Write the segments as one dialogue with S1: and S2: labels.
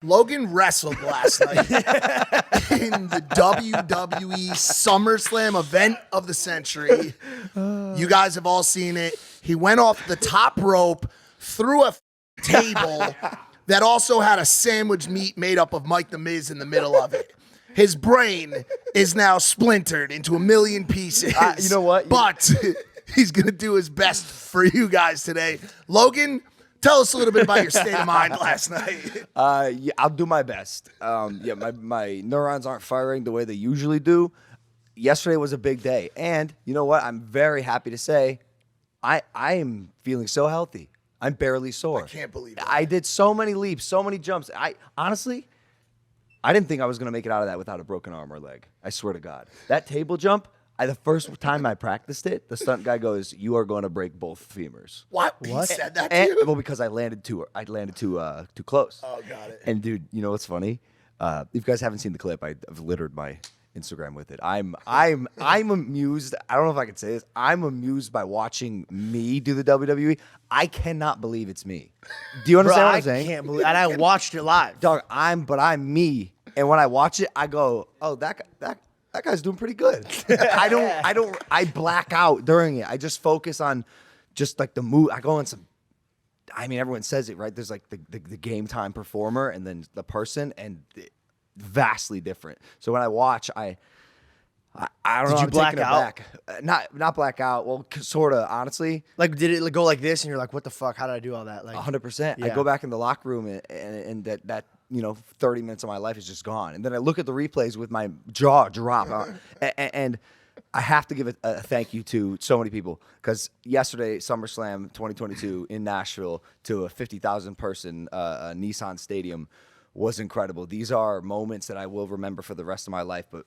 S1: Logan wrestled last night in the WWE SummerSlam event of the century. You guys have all seen it. He went off the top rope through a table that also had a sandwich meat made up of Mike the Miz in the middle of it. His brain is now splintered into a million pieces.
S2: You know what?
S1: But he's going to do his best for you guys today. Logan, tell us a little bit about your state of mind last night.
S2: Yeah, I'll do my best. My neurons aren't firing the way they usually do. Yesterday was a big day. And you know what? I'm very happy to say I am feeling so healthy. I'm barely sore.
S1: I can't believe it.
S2: I did so many leaps, so many jumps. Honestly, I didn't think I was going to make it out of that without a broken arm or leg. I swear to God. That table jump, the first time I practiced it, the stunt guy goes, "You are going to break both femurs."
S1: What? He said that to you?
S2: Well, because I landed too close.
S1: Oh, got it.
S2: And dude, you know what's funny? If you guys haven't seen the clip, I've littered my Instagram with it. I'm amused. I don't know if I can say this. I'm amused by watching me do the WWE. I cannot believe it's me. Do you understand what I'm saying?
S3: I can't believe, and I watched it live.
S2: Dog, I'm me. And when I watch it, I go, "Oh, that guy's doing pretty good." I black out during it. I just focus on just like the move. I go on some. I mean, everyone says it, right? There's like the game time performer and then the person, and vastly different. So when I watch, I don't know.
S3: Did you
S2: I'm
S3: black
S2: taken
S3: out?
S2: aback. Not black out. Well, sort of. Honestly,
S3: Like, did it go like this, and you're like, "What the fuck? How did I do all that?" Like,
S2: 100%. I
S3: Yeah.
S2: go back in the locker room and that 30 minutes of my life is just gone. And then I look at the replays with my jaw drop. And I have to give a thank you to so many people, because yesterday, SummerSlam 2022 in Nashville to a 50,000 person Nissan Stadium was incredible. These are moments that I will remember for the rest of my life. But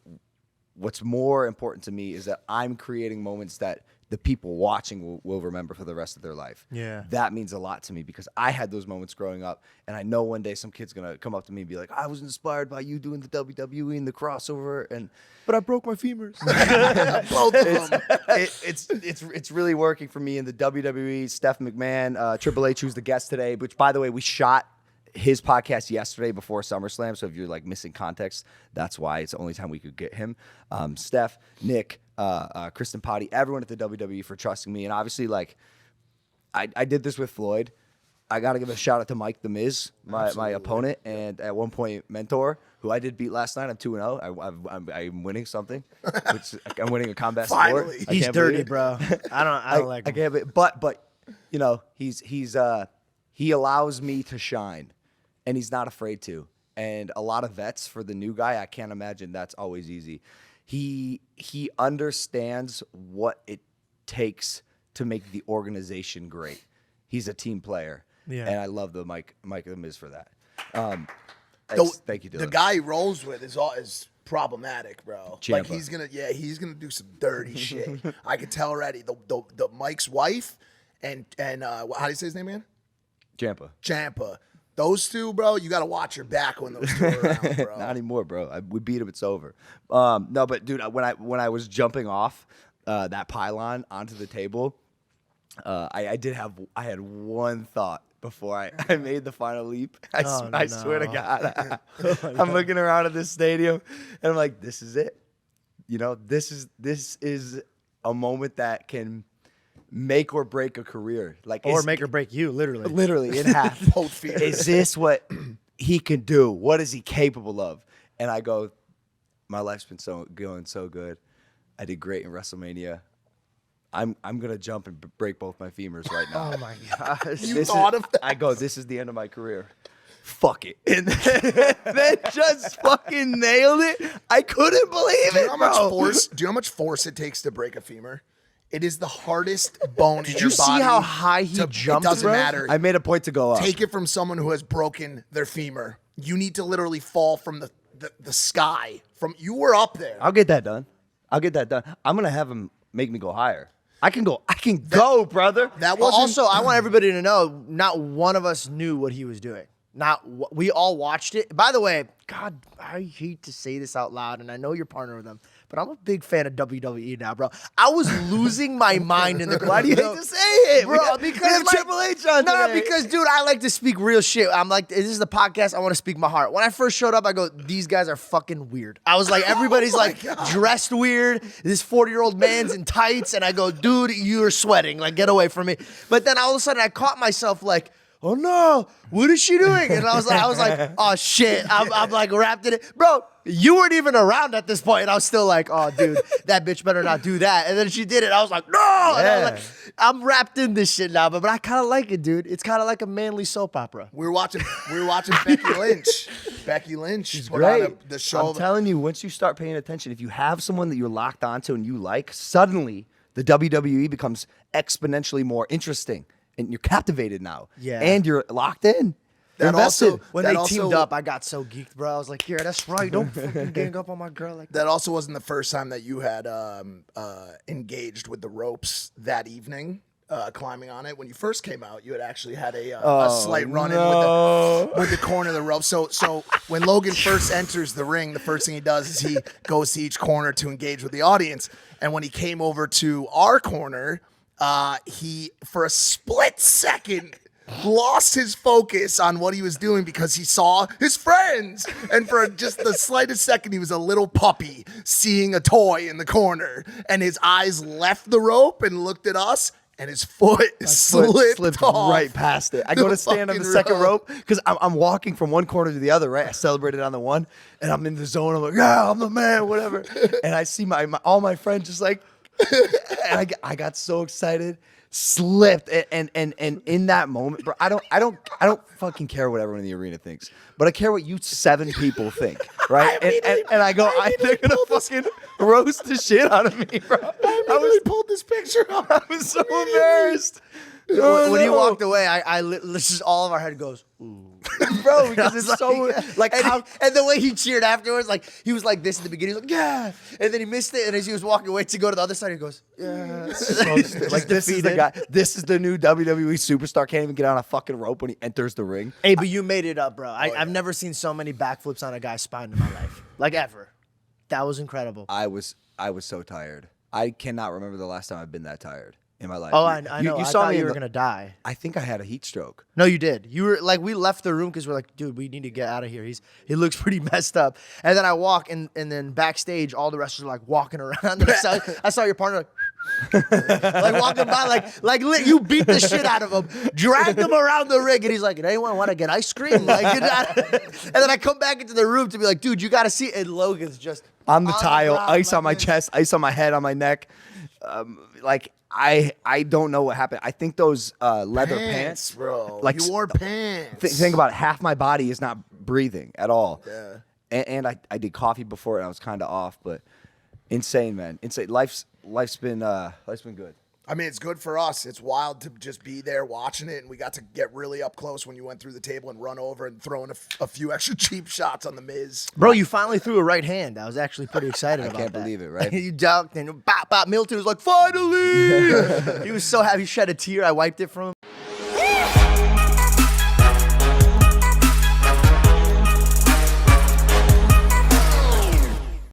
S2: what's more important to me is that I'm creating moments that the people watching will remember for the rest of their life.
S3: Yeah.
S2: That means a lot to me, because I had those moments growing up, and I know one day some kid's going to come up to me and be like, "I was inspired by you doing the WWE and the crossover, but I broke my femurs."
S1: Both of them.
S2: It's really working for me in the WWE. Steph McMahon, Triple H, who's the guest today, which, by the way, we shot his podcast yesterday before SummerSlam, so if you're like missing context, that's why. It's the only time we could get him. Steph, Nick, Kristen Potty, everyone at the WWE for trusting me. And obviously, like, I did this with Floyd. I got to give a shout out to Mike the Miz, my opponent, and at one point mentor, who I did beat last night. I'm 2-0. I'm winning something, which I'm winning a combat
S1: Finally.
S2: sport. I
S3: he's
S2: can't
S3: dirty,
S2: believe it.
S3: bro. I don't like
S2: I
S3: him.
S2: can't believe it. But he allows me to shine, and he's not afraid to. And a lot of vets, for the new guy, I can't imagine that's always easy. He understands what it takes to make the organization great. He's a team player.
S3: Yeah.
S2: And I love the Mike the Miz for that. Thank you, Dylan.
S1: The guy he rolls with is problematic, bro.
S2: Ciampa.
S1: Like he's gonna do some dirty shit. I can tell already. The Mike's wife and how do you say his name, man? Ciampa. Those two, bro, you got to watch your back when those two are around, bro.
S2: Not anymore, bro. We beat him. It's over. No, but dude, when I was jumping off that pylon onto the table, I had one thought before I made the final leap. I swear to God, I'm looking around at this stadium and I'm like, this is it. This is a moment that can make or break a career,
S3: Or make or break you, literally.
S2: literally in half.
S1: Both feet.
S2: Is this what he can do? What is he capable of? And I go, my life's been going so good. I did great in WrestleMania. I'm gonna jump and break both my femurs right now.
S3: Oh my gosh.
S1: You thought of that?
S2: I go, this is the end of my career. Fuck it. And then just fucking nailed it. I couldn't believe
S1: Do you
S2: it,
S1: know how much
S2: bro.
S1: force? Do you know how much force it takes to break a femur? It is the hardest bone in
S2: Did
S1: your
S2: you
S1: body.
S2: see how high he jumped,
S1: It doesn't
S2: bro?
S1: matter.
S2: I made a point to go up.
S1: Take it from someone who has broken their femur. You need to literally fall from the sky. You were up there.
S2: I'll get that done. I'm gonna have him make me go higher. I can go, brother.
S1: That
S3: Well,
S1: wasn't
S3: also, I want everybody to know, not one of us knew what he was doing. We all watched it. By the way, God, I hate to say this out loud, and I know you're partnered with them, but I'm a big fan of WWE now, bro. I was losing my mind in the.
S2: Why do you hate to say it,
S3: bro?
S2: We
S3: Because
S2: have Triple H on today.
S3: because dude, I like to speak real shit. I'm like, this is the podcast. I want to speak my heart. When I first showed up, I go, these guys are fucking weird. I was like, everybody's dressed weird. This 40-year-old man's in tights, and I go, dude, you're sweating. Like, get away from me. But then all of a sudden, I caught myself like, oh no, what is she doing? And I was like, oh shit. I'm like wrapped in it. Bro, you weren't even around at this point. And I was still like, oh dude, that bitch better not do that. And then she did it. I was like, no. And I was like, I'm wrapped in this shit now, but I kind of like it, dude. It's kind of like a manly soap opera.
S1: We were watching Becky Lynch. Becky Lynch put
S2: Great.
S1: on the show.
S2: I'm telling you, once you start paying attention, if you have someone that you're locked onto and you like, suddenly the WWE becomes exponentially more interesting. And you're captivated now.
S3: Yeah.
S2: And you're locked in. You're
S1: That also-
S2: invested.
S3: When
S1: That
S3: they
S1: also-
S3: teamed up, I got so geeked, bro. I was like, yeah, that's right. Don't fucking gang up on my girl like that.
S1: That also wasn't the first time that you had engaged with the ropes that evening, climbing on it. When you first came out, you had actually had a slight run-in with the corner of the rope. So when Logan first enters the ring, the first thing he does is he goes to each corner to engage with the audience. And when he came over to our corner, he, for a split second, lost his focus on what he was doing because he saw his friends. And for just the slightest second, he was a little puppy seeing a toy in the corner. And his eyes left the rope and looked at us, and his foot slipped off
S2: right past it. I go to stand on the second rope because I'm walking from one corner to the other, right? I celebrated on the one, and I'm in the zone. I'm like, yeah, I'm the man, whatever. And I see all my friends just like, and I got so excited, slipped, and in that moment, bro, I don't fucking care what everyone in the arena thinks, but I care what you 7 people think, right? And I go, they're gonna fucking roast the shit out of me, bro.
S1: I pulled this picture up.
S2: I was so embarrassed.
S3: When he walked away, this is all of our head goes, ooh.
S2: Bro, because it's so like
S3: and the way he cheered afterwards, like he was like this in the beginning, he's like, yeah, and then he missed it, and as he was walking away to go to the other side, he goes, yeah.
S2: like this is the guy. This is the new WWE superstar. Can't even get on a fucking rope when he enters the ring.
S3: Hey, but you made it up, bro. I've never seen so many backflips on a guy's spine in my life, like ever. That was incredible.
S2: I was so tired. I cannot remember the last time I've been that tired in my life.
S3: Oh, I know.
S2: You
S3: I
S2: saw
S3: thought
S2: me.
S3: you were gonna die.
S2: I think I had a heat stroke.
S3: No, you did. You were like, we left the room because we're like, dude, we need to get out of here. He looks pretty messed up. And then I walk, and then backstage, all the wrestlers are like walking around. And I saw your partner like walking by, like you beat the shit out of him, dragged him around the ring, and he's like, anyone want to get ice cream? Like, and then I come back into the room to be like, dude, you got to see it. And Logan's just
S2: on the tile,
S3: ground,
S2: ice on my
S3: like this.
S2: chest, ice on my head, on my neck. I don't know what happened. I think those leather pants,
S1: bro.
S2: like
S1: You wore pants.
S2: think about it, half my body is not breathing at all.
S1: Yeah.
S2: And I did coffee before and I was kind of off, but insane, man. Insane. Life's been good.
S1: I mean, it's good for us. It's wild to just be there watching it, and we got to get really up close when you went through the table and run over and throw in a few extra cheap shots on the Miz.
S3: Bro, you finally threw a right hand. I was actually pretty excited about that.
S2: I can't believe it, right?
S3: You ducked and bop, bop. Milton was like, finally! He was so happy. He shed a tear. I wiped it from him.